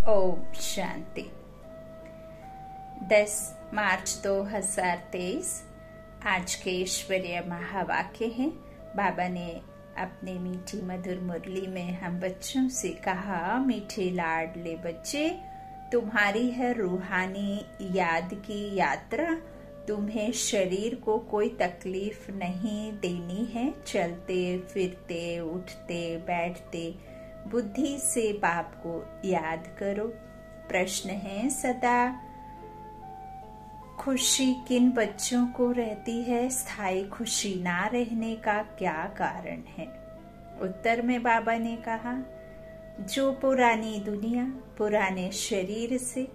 ओम शांति। 10 मार्च 2023 आज के ईश्वरीय महावाक्य हैं। बाबा ने अपने मीठी मधुर मुरली में हम बच्चों से कहा, मीठे लाडले बच्चे, तुम्हारी है रूहानी याद की यात्रा। तुम्हें शरीर को कोई तकलीफ नहीं देनी है। चलते फिरते उठते बैठते बुद्धि से बाप को याद करो। प्रश्न है, सदा खुशी किन बच्चों को रहती है? स्थायी खुशी ना रहने का क्या कारण है? उत्तर में बाबा ने कहा, जो पुरानी दुनिया पुराने शरीर से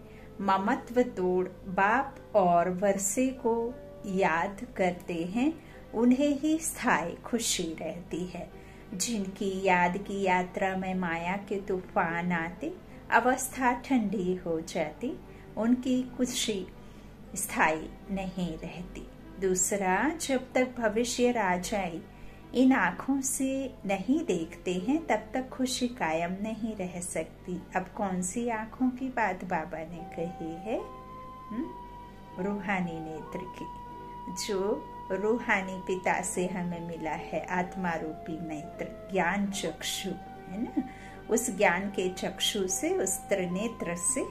ममत्व तोड़ बाप और वर्षे को याद करते हैं, उन्हें ही स्थायी खुशी रहती है। जिनकी याद की यात्रा में माया के तूफान आते, अवस्था ठंडी हो जाती, उनकी खुशी स्थायी नहीं रहती। दूसरा, जब तक भविष्य राजाई इन आँखों से नहीं देखते हैं, तब तक खुशी कायम नहीं रह सकती। अब कौन सी आँखों की बात बाबा ने कही है? रूहानी नेत्र की, जो रूहानी पिता से हमें मिला है। आत्मा रूपी नेत्र, ज्ञान चक्षु है ना। उस ज्ञान के चक्षु से, उस त्रिनेत्र से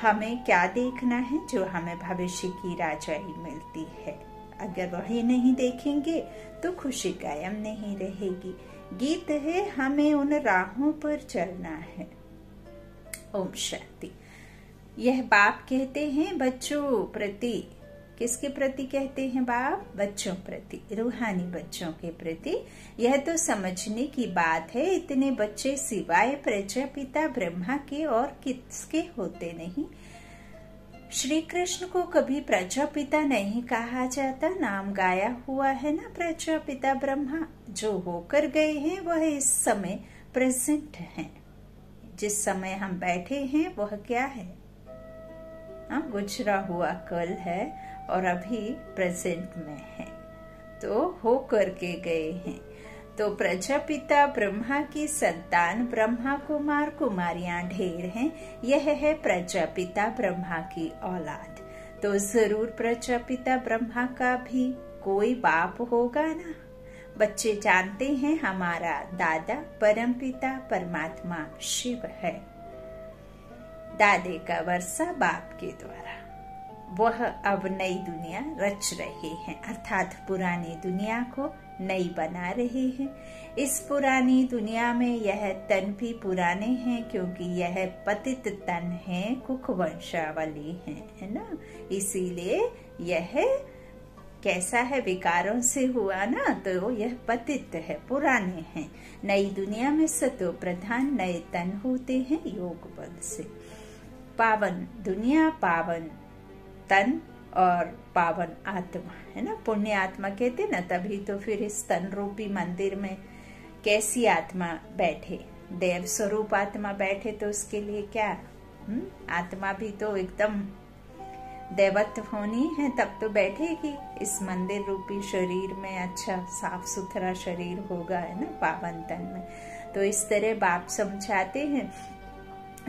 हमें क्या देखना है? जो हमें भविष्य की राजाई मिलती है। अगर वही नहीं देखेंगे तो खुशी कायम नहीं रहेगी। गीत है, हमें उन राहों पर चलना है। ओम शांति। यह बाप कहते हैं बच्चों प्रति। किसके प्रति कहते हैं बाप? बच्चों प्रति, रूहानी बच्चों के प्रति। यह तो समझने की बात है, इतने बच्चे सिवाय प्रजापिता ब्रह्मा के और किसके होते नहीं। श्री कृष्ण को कभी प्रजापिता नहीं कहा जाता, नाम गाया हुआ है ना प्रजापिता ब्रह्मा। जो होकर गए हैं वह इस समय प्रेजेंट हैं। जिस समय हम बैठे हैं वह क्या है? गुजरा हुआ कल है और अभी प्रेजेंट में है, तो होकर के गए हैं। तो प्रजापिता ब्रह्मा की संतान ब्रह्मा कुमार कुमारियां ढेर हैं। यह है प्रजापिता ब्रह्मा की औलाद। तो जरूर प्रजापिता ब्रह्मा का भी कोई बाप होगा ना। बच्चे जानते हैं हमारा दादा परमपिता परमात्मा शिव है। दादे का वर्षा बाप के द्वारा वह अब नई दुनिया रच रहे हैं, अर्थात पुरानी दुनिया को नई बना रहे हैं। इस पुरानी दुनिया में यह तन भी पुराने हैं, क्योंकि यह पतित तन है, कुख वंशावली है ना। इसीलिए यह कैसा है? विकारों से हुआ ना, तो यह पतित है, पुराने हैं। नई दुनिया में सतो प्रधान नए तन होते हैं योग बल से। पावन दुनिया, पावन तन और पावन आत्मा है ना। पुण्य आत्मा कहते ना, तभी तो फिर इस तन रूपी मंदिर में कैसी आत्मा बैठे? देव स्वरूप आत्मा बैठे तो उसके लिए क्या? आत्मा भी तो एकदम देवत्व होनी है, तब तो बैठेगी इस मंदिर रूपी शरीर में। अच्छा साफ सुथरा शरीर होगा है ना, पावन तन में। तो इस तरह बाप समझाते हैं,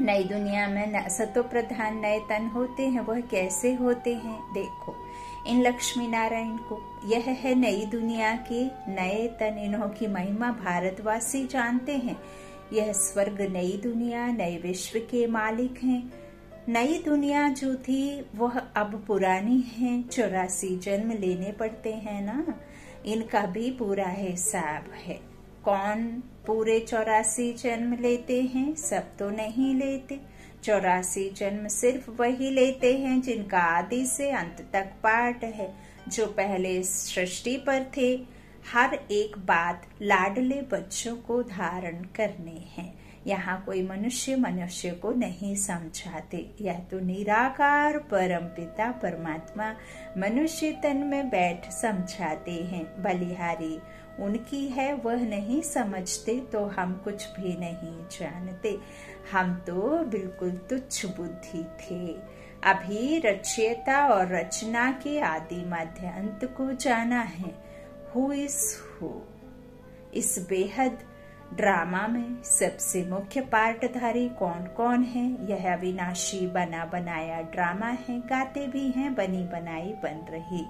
नई दुनिया में सतो प्रधान नए तन होते हैं। वह कैसे होते हैं? देखो इन लक्ष्मी नारायण को, यह है नई दुनिया के नए तन। इन्हों की महिमा भारतवासी जानते हैं। यह स्वर्ग नई दुनिया, नए विश्व के मालिक हैं। नई दुनिया जो थी वह अब पुरानी है। 84 जन्म लेने पड़ते हैं ना, इनका भी पूरा हिसाब है। कौन पूरे 84 जन्म लेते हैं? सब तो नहीं लेते। 84 जन्म सिर्फ वही लेते हैं जिनका आदि से अंत तक पाठ है, जो पहले सृष्टि पर थे। हर एक बात लाडले बच्चों को धारण करने हैं। यहाँ कोई मनुष्य को नहीं समझाते। यह तो निराकार परमपिता परमात्मा मनुष्य तन में बैठ समझाते हैं। बलिहारी उनकी है, वह नहीं समझते तो हम कुछ भी नहीं जानते। हम तो बिल्कुल तुच्छ बुद्धि थे। अभी रचयिता और रचना के आदि मध्य अंत को जाना है। हु इज हु, इस बेहद ड्रामा में सबसे मुख्य पार्टधारी कौन कौन है? यह अविनाशी बना बनाया ड्रामा है। गाते भी हैं, बनी बनाई बन रही।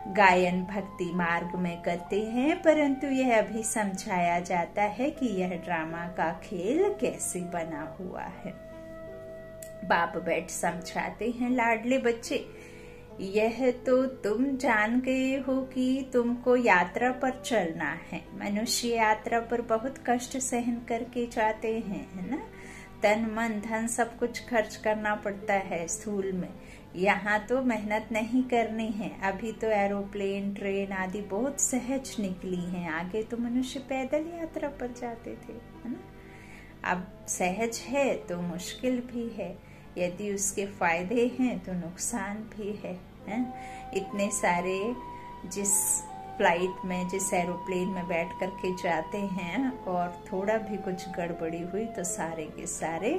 गायन भक्ति मार्ग में करते हैं, परंतु यह अभी समझाया जाता है कि यह ड्रामा का खेल कैसे बना हुआ है। बाप बैठ समझाते हैं, लाडले बच्चे, यह तो तुम जान गए हो कि तुमको यात्रा पर चलना है। मनुष्य यात्रा पर बहुत कष्ट सहन करके जाते हैं, है ना। तन मन धन सब कुछ खर्च करना पड़ता है स्थूल में। यहाँ तो मेहनत नहीं करनी है। अभी तो एरोप्लेन, ट्रेन आदि बहुत सहज निकली हैं। आगे तो मनुष्य पैदल यात्रा पर जाते थे, है ना। अब सहज है तो मुश्किल भी है। यदि उसके फायदे हैं तो नुकसान भी है। इतने सारे जिस फ्लाइट में, जिस एरोप्लेन में बैठ करके जाते हैं और थोड़ा भी कुछ गड़बड़ी हुई तो सारे के सारे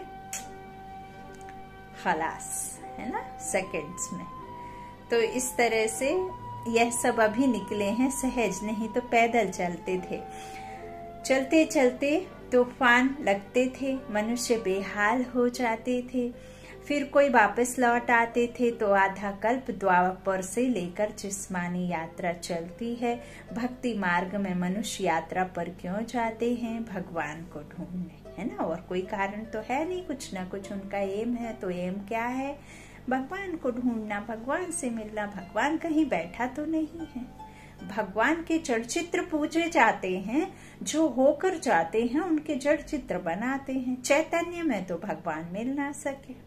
खलास, है ना, सेकंड्स में। तो इस तरह से यह सब अभी निकले हैं सहज, नहीं तो पैदल चलते थे। चलते चलते तूफान लगते थे, मनुष्य बेहाल हो जाते थे। फिर कोई वापस लौट आते थे तो आधा कल्प द्वापर से लेकर जिस्मानी यात्रा चलती है। भक्ति मार्ग में मनुष्य यात्रा पर क्यों जाते हैं? भगवान को ढूंढने, है ना। और कोई कारण तो है नहीं, कुछ ना कुछ उनका एम है। तो एम क्या है? भगवान को ढूंढना, भगवान से मिलना। भगवान कहीं बैठा तो नहीं है। भगवान के जड़ चित्र पूजे जाते हैं, जो होकर जाते हैं उनके जड़ चित्र बनाते हैं। चैतन्य में तो भगवान मिल ना सके।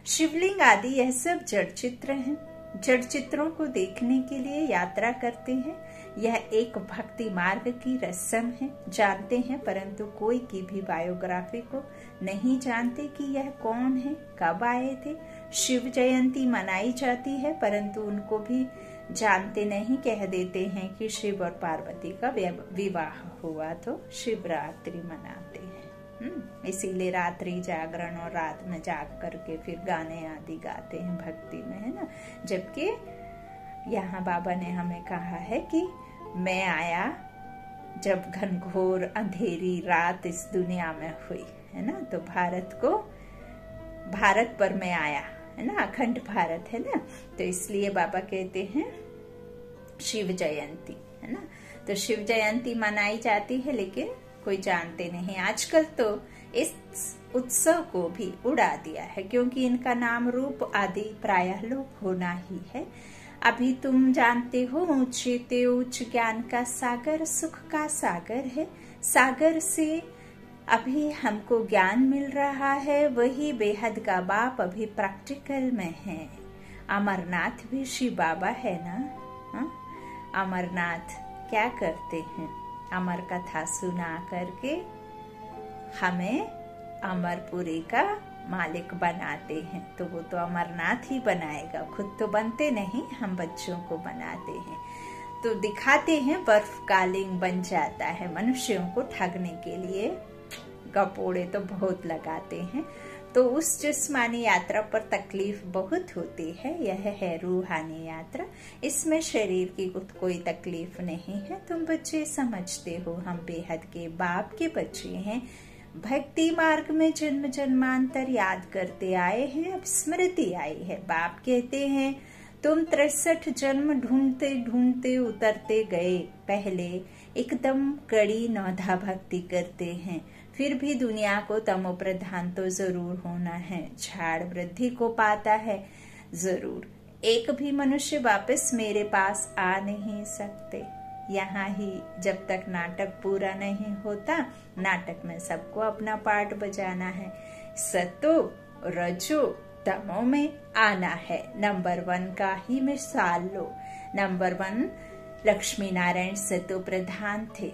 शिवलिंग आदि यह सब जड़ चित्र हैं। जड़ चित्रों को देखने के लिए यात्रा करते हैं। यह एक भक्ति मार्ग की रस्म है। जानते हैं, परंतु कोई की भी बायोग्राफी को नहीं जानते कि यह कौन है, कब आए थे। शिव जयंती मनाई जाती है, परंतु उनको भी जानते नहीं। कह देते हैं कि शिव और पार्वती का विवाह हुआ तो शिवरात्रि मनाते हैं। इसीलिए रात्रि जागरण और रात में जाग करके फिर गाने आदि गाते हैं भक्ति में, है ना। जबकि यहाँ बाबा ने हमें कहा है कि मैं आया जब घनघोर अंधेरी रात इस दुनिया में हुई, है ना। तो भारत पर मैं आया, है ना, अखंड भारत, है ना। तो इसलिए बाबा कहते हैं शिव जयंती, है ना। तो शिव जयंती मनाई जाती है, लेकिन कोई जानते नहीं। आजकल तो इस उत्सव को भी उड़ा दिया है, क्योंकि इनका नाम रूप आदि प्रायः लोप होना ही है। अभी तुम जानते हो, ऊंचे ते उच्च ज्ञान का सागर सुख का सागर है। सागर से अभी हमको ज्ञान मिल रहा है। वही बेहद का बाप अभी प्रैक्टिकल में है। अमरनाथ भी शिव बाबा है ना। अमरनाथ क्या करते हैं? अमर कथा सुना करके हमें अमरपुरी का मालिक बनाते हैं। तो वो तो अमरनाथ ही बनाएगा, खुद तो बनते नहीं, हम बच्चों को बनाते हैं। तो दिखाते हैं, बर्फकालिंग बन जाता है। मनुष्यों को ठगने के लिए गपोड़े तो बहुत लगाते हैं। तो उस जिस्मानी यात्रा पर तकलीफ बहुत होती है। यह है रूहानी यात्रा। इसमें शरीर की कोई तकलीफ नहीं है। तुम बच्चे समझते हो, हम बेहद के बाप के बच्चे हैं। भक्ति मार्ग में जन्म जन्मांतर याद करते आए हैं, अब स्मृति आई है। बाप कहते हैं, तुम 63 जन्म ढूंढते ढूंढते उतरते गए। पहले एकदम कड़ी नौधा भक्ति करते हैं, फिर भी दुनिया को तमो प्रधान तो जरूर होना है। झाड़ वृद्धि को पाता है जरूर। एक भी मनुष्य वापस मेरे पास आ नहीं सकते। यहाँ ही जब तक नाटक पूरा नहीं होता, नाटक में सबको अपना पार्ट बजाना है। सतो रजो तमो में आना है। नंबर 1 का ही मिसाल लो। नंबर 1 लक्ष्मी नारायण सतो प्रधान थे,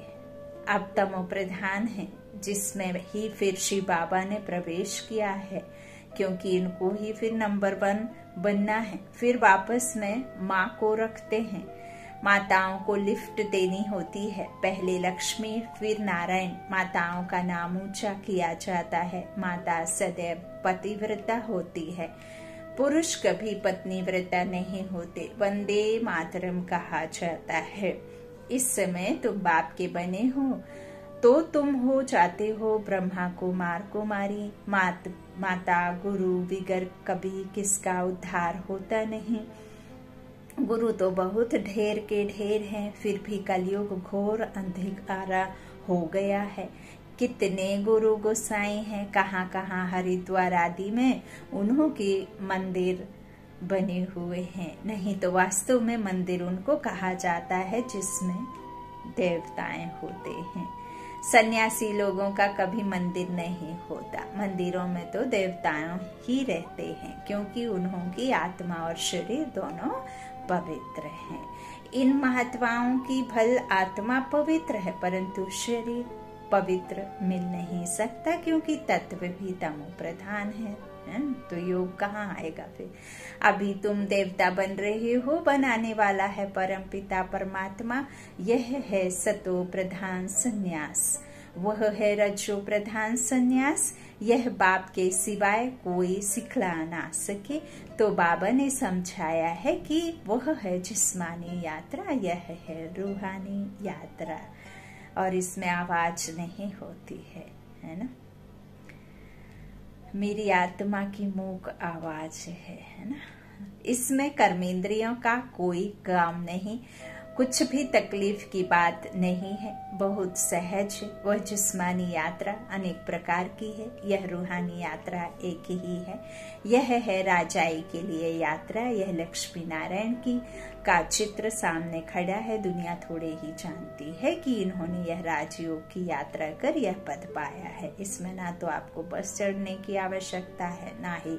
अब तमो प्रधान है, जिसमें ही फिर शिव बाबा ने प्रवेश किया है, क्योंकि इनको ही फिर नंबर 1 बनना है। फिर वापस में माँ को रखते हैं। माताओं को लिफ्ट देनी होती है। पहले लक्ष्मी फिर नारायण। माताओं का नाम ऊंचा किया जाता है। माता सदैव पतिव्रता होती है, पुरुष कभी पत्नीव्रता नहीं होते। वंदे मातरम कहा जाता है। इस समय तुम बाप के बने हो। तो तुम हो जाते हो ब्रह्मा कुमार कुमारी। माता गुरु बिगर कभी किसका उद्धार होता नहीं। गुरु तो बहुत ढेर के ढेर हैं, फिर भी कलयुग घोर अंधकारा हो गया है। कितने गुरु गोसाई हैं, कहाँ कहाँ हरिद्वार आदि में उन्हों के मंदिर बने हुए हैं। नहीं तो वास्तव में मंदिर उनको कहा जाता है जिसमें देवताएं होते हैं। सन्यासी लोगों का कभी मंदिर नहीं होता। मंदिरों में तो देवताएं ही रहते हैं, क्योंकि उन्हों की आत्मा और शरीर दोनों पवित्र हैं। इन महात्माओं की भल आत्मा पवित्र है, परंतु शरीर पवित्र मिल नहीं सकता, क्योंकि तत्व भी तमो प्रधान है। तो योग कहाँ आएगा फिर। अभी तुम देवता बन रहे हो, बनाने वाला है परम पिता परमात्मा। यह है सतो प्रधान संन्यास, वह है रजो प्रधान संन्यास। यह बाप के सिवाय कोई सिखला ना सके। तो बाबा ने समझाया है कि वह है जिस्मानी यात्रा, यह है रूहानी यात्रा, और इसमें आवाज नहीं होती है ना। मेरी आत्मा की मूक आवाज है ना। इसमें कर्मेंद्रियों का कोई काम नहीं, कुछ भी तकलीफ की बात नहीं है, बहुत सहज। वह जिस्मानी यात्रा अनेक प्रकार की है, यह रूहानी यात्रा एक ही है। यह है राजाई के लिए यात्रा, यह लक्ष्मी नारायण की का चित्र सामने खड़ा है। दुनिया थोड़े ही जानती है कि इन्होंने यह राजयोग की यात्रा कर यह पद पाया है। इसमें ना तो आपको बस चढ़ने की आवश्यकता है, ना ही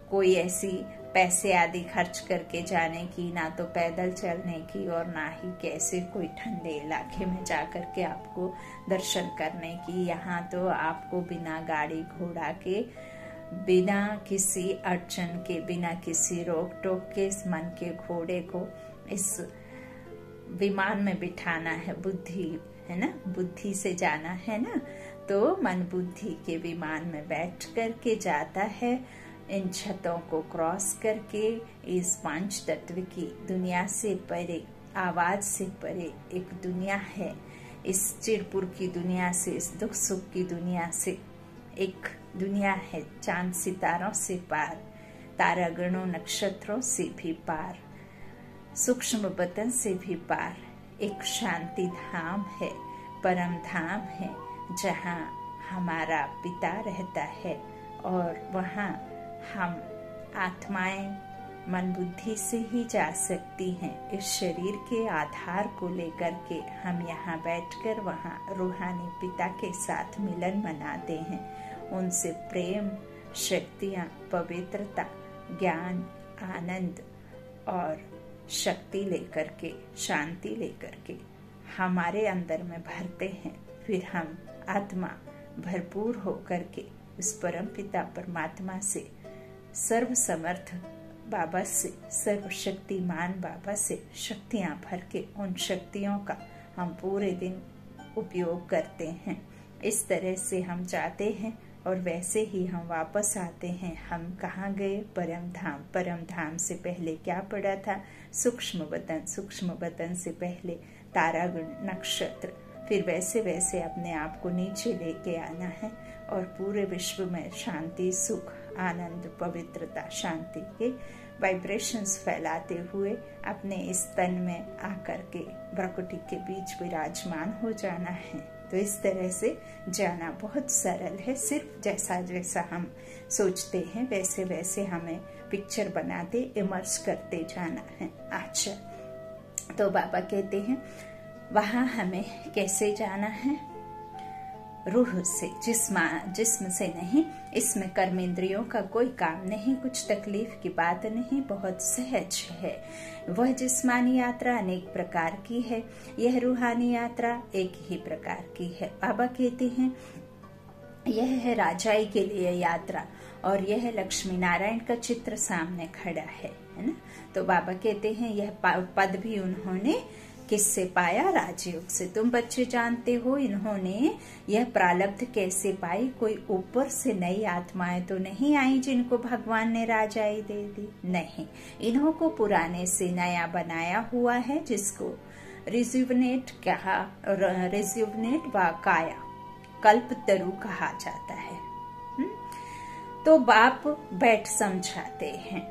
कोई ऐसी पैसे आदि खर्च करके जाने की, ना तो पैदल चलने की, और ना ही कैसे कोई ठंडे इलाके में जाकर के आपको दर्शन करने की। यहाँ तो आपको बिना गाड़ी घोड़ा के, बिना किसी अड़चन के, बिना किसी रोक टोक के इस मन के घोड़े को इस विमान में बिठाना है। बुद्धि है ना, बुद्धि से जाना है ना, तो मन बुद्धि के विमान में बैठ करके जाता है। इन छतों को क्रॉस करके इस पंच तत्व की दुनिया से परे, आवाज से परे एक दुनिया है। इस चिरपुर की दुनिया से, इस दुख सुख की दुनिया से एक दुनिया है, चांद सितारों से पार, तारागणों नक्षत्रों से भी पार, सूक्ष्म बतन से भी पार। एक शांति धाम है, परम धाम है, जहाँ हमारा पिता रहता है, और वहाँ हम आत्माएं मन बुद्धि से ही जा सकती हैं। इस शरीर के आधार को लेकर के हम यहाँ बैठकर वहाँ रूहानी पिता के साथ मिलन मनाते हैं। उनसे प्रेम, शक्तियाँ, पवित्रता, ज्ञान, आनंद और शक्ति लेकर के, शांति लेकर के हमारे अंदर में भरते हैं। फिर हम आत्मा भरपूर होकर के उस परम पिता परमात्मा से, सर्व समर्थ बाबा से, सर्वशक्तिमान बाबा से शक्तियां भर के उन शक्तियों का हम पूरे दिन उपयोग करते हैं। इस तरह से हम जाते हैं और वैसे ही हम वापस आते हैं। हम कहाँ गए? परम धाम। परम धाम से पहले क्या पड़ा था? सूक्ष्म वतन। सूक्ष्म वतन से पहले तारागण, नक्षत्र। फिर वैसे वैसे अपने आप को नीचे लेके आना है और पूरे विश्व में शांति, सुख, आनंद, पवित्रता, शांति के वाइब्रेशंस फैलाते हुए अपने इस तन में आकर के प्रकृति के बीच विराजमान हो जाना है। तो इस तरह से जाना बहुत सरल है। सिर्फ जैसा जैसा हम सोचते हैं वैसे वैसे हमें पिक्चर बनाते, इमर्स करते जाना है। अच्छा, तो बाबा कहते हैं वहां हमें कैसे जाना है? रूह से, जिस्म से नहीं। इसमें कर्मेंद्रियों का कोई काम नहीं, कुछ तकलीफ की बात नहीं, बहुत सहज है। वह जिस्मानी यात्रा अनेक प्रकार की है, यह रूहानी यात्रा एक ही प्रकार की है। बाबा कहते हैं यह है राजाई के लिए यात्रा, और यह लक्ष्मी नारायण का चित्र सामने खड़ा है ना। तो बाबा कहते हैं यह पद भी उन्होंने किससे पाया? राजयोग से। तुम बच्चे जानते हो इन्होंने यह प्रारब्ध कैसे पाई? कोई ऊपर से नई आत्माएं तो नहीं आई जिनको भगवान ने राजाई दे दी, नहीं। इन्हों को पुराने से नया बनाया हुआ है, जिसको रिज्यूवनेट व काया कल्पतरु कहा जाता है। तो बाप बैठ समझाते हैं।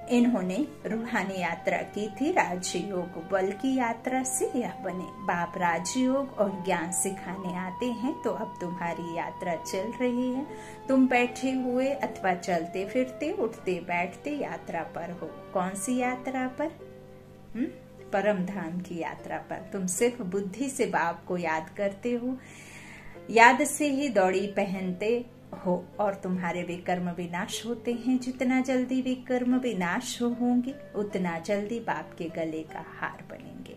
इन्होंने रूहानी यात्रा की थी, राजयोग बल की यात्रा से यह बने। बाप राजयोग और ज्ञान सिखाने आते हैं। तो अब तुम्हारी यात्रा चल रही है। तुम बैठे हुए अथवा चलते फिरते उठते बैठते यात्रा पर हो। कौन सी यात्रा पर? परम धाम की यात्रा पर। तुम सिर्फ बुद्धि से बाप को याद करते हो, याद से ही दौड़ी पहनते हो और तुम्हारे विकर्म विनाश होते हैं। जितना जल्दी विकर्म विनाश होंगे उतना जल्दी बाप के गले का हार बनेंगे।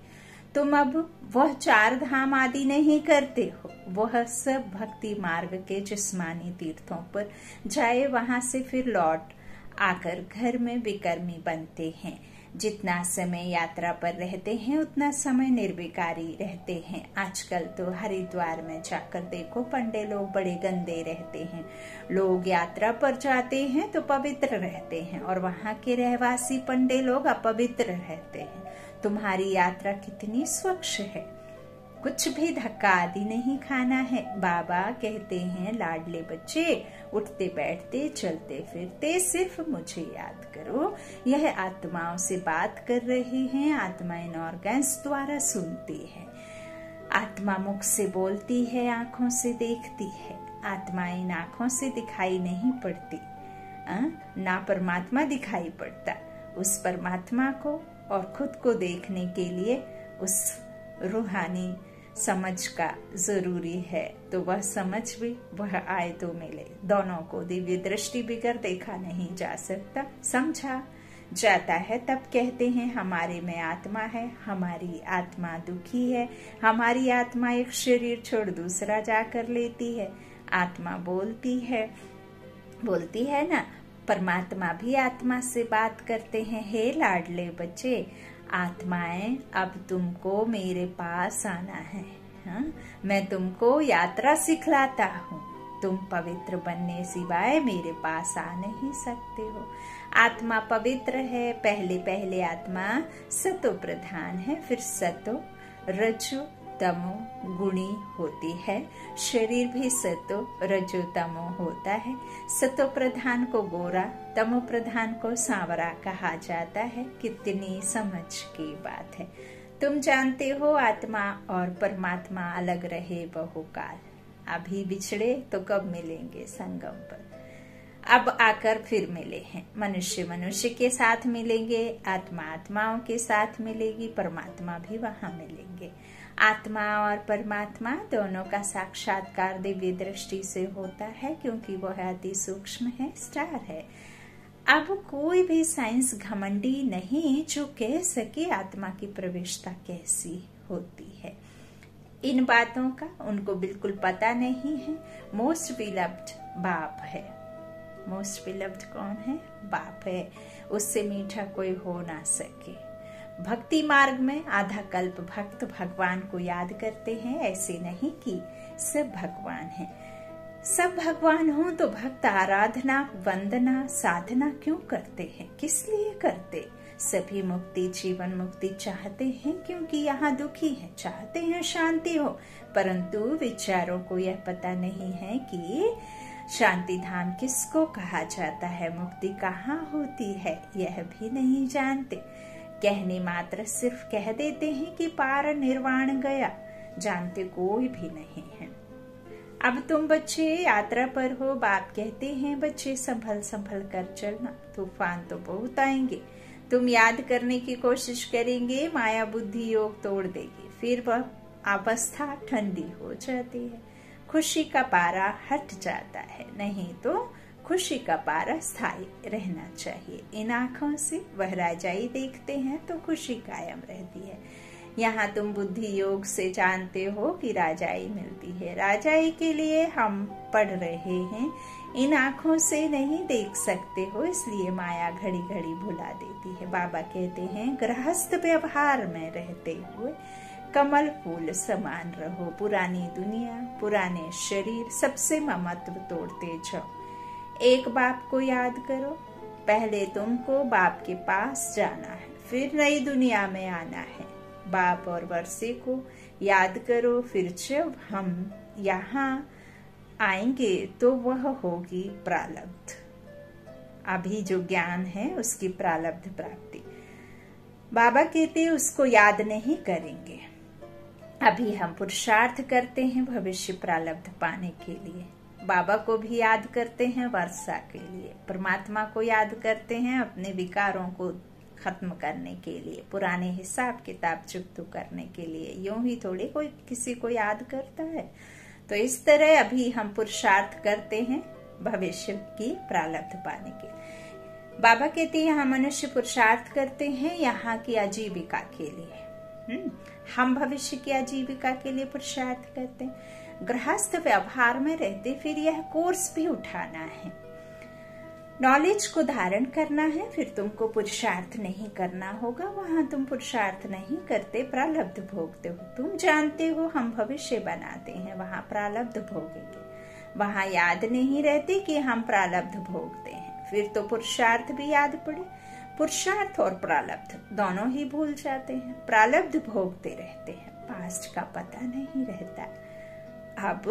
तुम अब वह 4 धाम आदि नहीं करते हो, वह सब भक्ति मार्ग के जिस्मानी तीर्थों पर जाए, वहां से फिर लौट आकर घर में विकर्मी बनते हैं। जितना समय यात्रा पर रहते हैं उतना समय निर्विकारी रहते हैं। आजकल तो हरिद्वार में जाकर देखो, पंडे लोग बड़े गंदे रहते हैं। लोग यात्रा पर जाते हैं तो पवित्र रहते हैं और वहां के रहवासी पंडे लोग अपवित्र रहते हैं। तुम्हारी यात्रा कितनी स्वच्छ है, कुछ भी धक्का आदि नहीं खाना है। बाबा कहते हैं, लाडले बच्चे, उठते बैठते चलते फिरते सिर्फ मुझे याद करो। यह आत्माओं से बात कर रही हैं। आत्मा इन ऑर्गन्स द्वारा सुनती है। आत्मा मुख से बोलती है, आंखों से देखती है। आत्मा इन आंखों से दिखाई नहीं पड़ती, ना परमात्मा दिखाई पड़ता। उस परमात्मा को और खुद को देखने के लिए उस रूहानी समझ का जरूरी है। तो वह समझ भी वह आए तो मिले। दोनों को दिव्य दृष्टि बिगर देखा नहीं जा सकता। समझा जाता है तब कहते हैं, हमारे में आत्मा है, हमारी आत्मा दुखी है। हमारी आत्मा एक शरीर छोड़ दूसरा जाकर लेती है। आत्मा बोलती है ना। परमात्मा भी आत्मा से बात करते हैं, हे लाडले बच्चे, आत्माएं अब तुमको मेरे पास आना है। मैं तुमको यात्रा सिखलाता हूँ। तुम पवित्र बनने सिवाय मेरे पास आ नहीं सकते हो। आत्मा पवित्र है। पहले आत्मा सतो प्रधान है, फिर सतो रजो तमो गुणी होती है। शरीर भी सतो रजो तमो होता है। सतो प्रधान को गोरा, तमो प्रधान को सांवरा कहा जाता है। कितनी समझ की बात है। तुम जानते हो आत्मा और परमात्मा अलग रहे बहुकाल। अभी बिछड़े तो कब मिलेंगे संगम पर। अब आकर फिर मिले हैं। मनुष्य के साथ मिलेंगे, आत्मा आत्माओं के साथ मिलेगी, परमात्मा भी वहां मिलेंगे। आत्मा और परमात्मा दोनों का साक्षात्कार दिव्य दृष्टि से होता है, क्योंकि वह अति सूक्ष्म है, स्टार है। अब कोई भी साइंस घमंडी नहीं जो कह सके आत्मा की प्रविष्टता कैसी होती है। इन बातों का उनको बिल्कुल पता नहीं है। मोस्ट बिलव्ड बाप है। मोस्ट बिलव्ड कौन है? बाप है। उससे मीठा कोई हो ना सके। भक्ति मार्ग में आधा कल्प भक्त भगवान को याद करते हैं। ऐसे नहीं कि सब भगवान हैं। सब भगवान हो तो भक्त आराधना, वंदना, साधना क्यों करते हैं? किस लिए करते? सभी मुक्ति, जीवन मुक्ति चाहते हैं, क्योंकि यहाँ दुखी है, चाहते हैं शांति हो। परंतु विचारों को यह पता नहीं है कि शांति धाम किसको कहा जाता है, मुक्ति कहाँ होती है, यह भी नहीं जानते। कहने मात्र सिर्फ कह देते हैं कि पार निर्वाण गया, जानते कोई भी नहीं है। अब तुम बच्चे यात्रा पर हो। बाप कहते हैं, बच्चे संभल संभल कर चलना, तूफान तो बहुत आएंगे। तुम याद करने की कोशिश करेंगे, माया बुद्धि योग तोड़ देगी, फिर वह अवस्था ठंडी हो जाती है। खुशी का पारा हट जाता है, नहीं तो खुशी का पारा स्थायी रहना चाहिए। इन आँखों से वह राजाई देखते हैं तो खुशी कायम रहती है। यहाँ तुम बुद्धि योग से जानते हो कि राजाई मिलती है। राजाई के लिए हम पढ़ रहे हैं, इन आँखों से नहीं देख सकते हो, इसलिए माया घड़ी घड़ी भुला देती है। बाबा कहते हैं, गृहस्थ व्यवहार में रहते हुए कमल फूल समान रहो। पुरानी दुनिया, पुराने शरीर, सबसे ममत्व तोड़ते जाओ। एक बाप को याद करो। पहले तुमको बाप के पास जाना है, फिर नई दुनिया में आना है। बाप और वर्षे को याद करो। फिर जब हम यहाँ आएंगे तो वह होगी प्रारब्ध। अभी जो ज्ञान है उसकी प्रारब्ध प्राप्ति। बाबा कहते उसको याद नहीं करेंगे। अभी हम पुरुषार्थ करते हैं भविष्य प्रारब्ध पाने के लिए। बाबा को भी याद करते हैं वर्षा के लिए। परमात्मा को याद करते हैं अपने विकारों को खत्म करने के लिए, पुराने हिसाब किताब चुकता करने के लिए। यूं ही थोड़ी कोई किसी को याद करता है। तो इस तरह अभी हम पुरुषार्थ करते हैं भविष्य की प्रारब्ध पाने के। बाबा कहते हैं यहाँ मनुष्य पुरुषार्थ करते हैं यहाँ की आजीविका के लिए। हम भविष्य की आजीविका के लिए पुरुषार्थ करते हैं। गृहस्थ व्यवहार में रहते फिर यह कोर्स भी उठाना है, नॉलेज को धारण करना है। फिर तुमको पुरुषार्थ नहीं करना होगा। वहां तुम पुरुषार्थ नहीं करते, प्रारब्ध भोगते हो। तुम जानते हो हम भविष्य बनाते हैं, वहां प्रारब्ध भोगेंगे। वहां याद नहीं रहती कि हम प्रारब्ध भोगते हैं। फिर तो पुरुषार्थ भी याद पड़े। पुरुषार्थ और प्रारब्ध दोनों ही भूल जाते हैं। प्रारब्ध भोगते रहते हैं, पास्ट का पता नहीं रहता। अब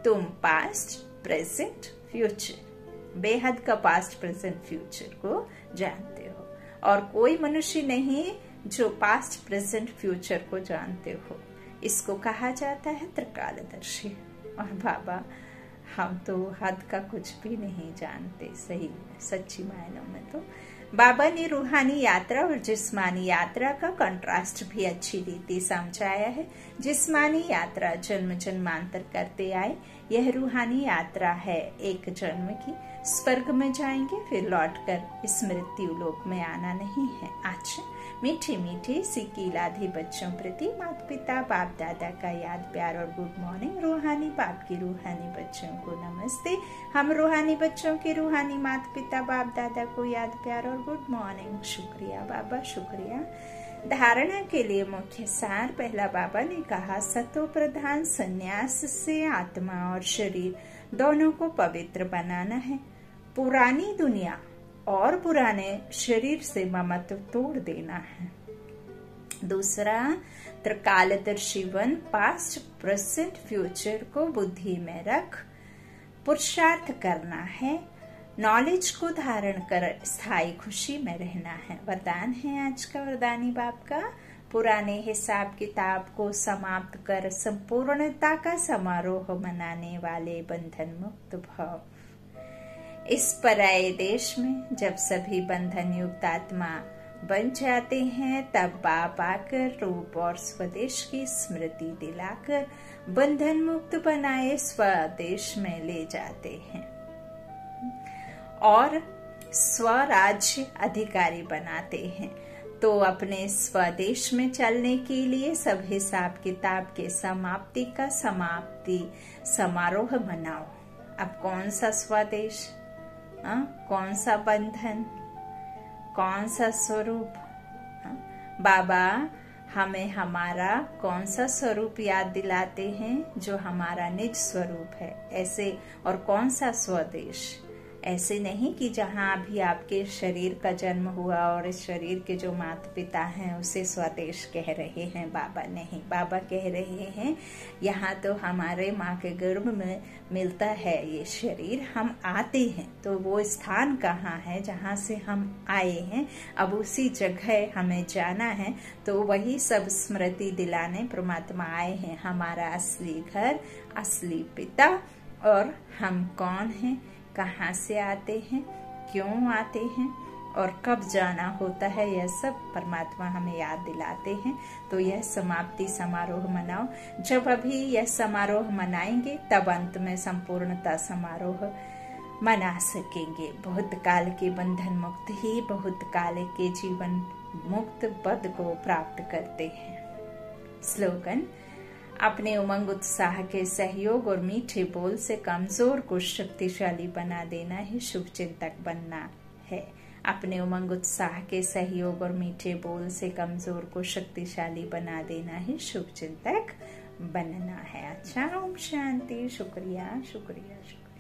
तुम पास्ट, प्रेजेंट, फ्यूचर, बेहद का पास्ट, प्रेजेंट, फ्यूचर को जानते हो। और कोई मनुष्य नहीं जो पास्ट, प्रेजेंट, फ्यूचर को जानते हो। इसको कहा जाता है त्रिकालदर्शी। और बाबा हम तो हद का कुछ भी नहीं जानते, सही सच्ची मायनों में। तो बाबा ने रूहानी यात्रा और जिस्मानी यात्रा का कंट्रास्ट भी अच्छी रीति समझाया है। जिस्मानी यात्रा जन्म जन्मांतर करते आए, यह रूहानी यात्रा है एक जन्म की। स्वर्ग में जाएंगे, फिर लौटकर इस मृत्यु लोक में आना नहीं है। अच्छा, मीठी मीठी सी लाधी बच्चों प्रति माता पिता बाप दादा का याद प्यार और गुड मॉर्निंग। रूहानी बाप की रूहानी बच्चों को नमस्ते। हम रूहानी बच्चों के रूहानी माता पिता बाप दादा को याद प्यार और गुड मॉर्निंग। शुक्रिया बाबा, शुक्रिया। धारणा के लिए मुख्य सार। पहला बाबा ने कहा सतो प्रधान संन्यास से आत्मा और शरीर दोनों को पवित्र बनाना है। पुरानी दुनिया और पुराने शरीर से ममत्व तोड़ देना है। दूसरा, त्रिकालदर्शी वन, पास्ट, प्रेजेंट, फ्यूचर को बुद्धि में रख पुरुषार्थ करना है। नॉलेज को धारण कर स्थायी खुशी में रहना है। वरदान है आज का वरदानी बाप का। पुराने हिसाब किताब को समाप्त कर संपूर्णता का समारोह मनाने वाले बंधन मुक्त भव। इस पराये देश में जब सभी बंधन युक्त आत्मा बन जाते हैं, तब बाप आकर रूप और स्वदेश की स्मृति दिलाकर बंधन मुक्त बनाए स्वदेश में ले जाते हैं और स्वराज्य अधिकारी बनाते हैं। तो अपने स्वदेश में चलने के लिए सब हिसाब किताब के समाप्ति का समाप्ति समारोह मनाओ। अब कौन सा स्वदेश, कौन सा बंधन, कौन सा स्वरूप? बाबा हमें हमारा कौन सा स्वरूप याद दिलाते हैं, जो हमारा निज स्वरूप है। ऐसे, और कौन सा स्वदेश, ऐसे नहीं कि जहाँ अभी आपके शरीर का जन्म हुआ और इस शरीर के जो माता पिता हैं उसे स्वदेश कह रहे हैं। बाबा नहीं, बाबा कह रहे हैं यहाँ तो हमारे माँ के गर्भ में मिलता है ये शरीर। हम आते हैं तो वो स्थान कहाँ है जहाँ से हम आए हैं, अब उसी जगह हमें जाना है। तो वही सब स्मृति दिलाने परमात्मा आए हैं। हमारा असली घर, असली पिता, और हम कौन हैं, कहाँ से आते हैं, क्यों आते हैं और कब जाना होता है, यह सब परमात्मा हमें याद दिलाते हैं। तो यह समाप्ति समारोह मनाओ। जब अभी यह समारोह मनाएंगे तब अंत में संपूर्णता समारोह मना सकेंगे। बहुत काल के बंधन मुक्त ही बहुत काल के जीवन मुक्त पद को प्राप्त करते हैं। स्लोगन, अपने उमंग उत्साह के सहयोग और मीठे बोल से कमजोर को शक्तिशाली बना देना ही शुभ चिंतक बनना है। अपने उमंग उत्साह के सहयोग और मीठे बोल से कमजोर को शक्तिशाली बना देना ही शुभ चिंतक बनना है। अच्छा, ओम शांति। शुक्रिया, शुक्रिया, शुक्रिया।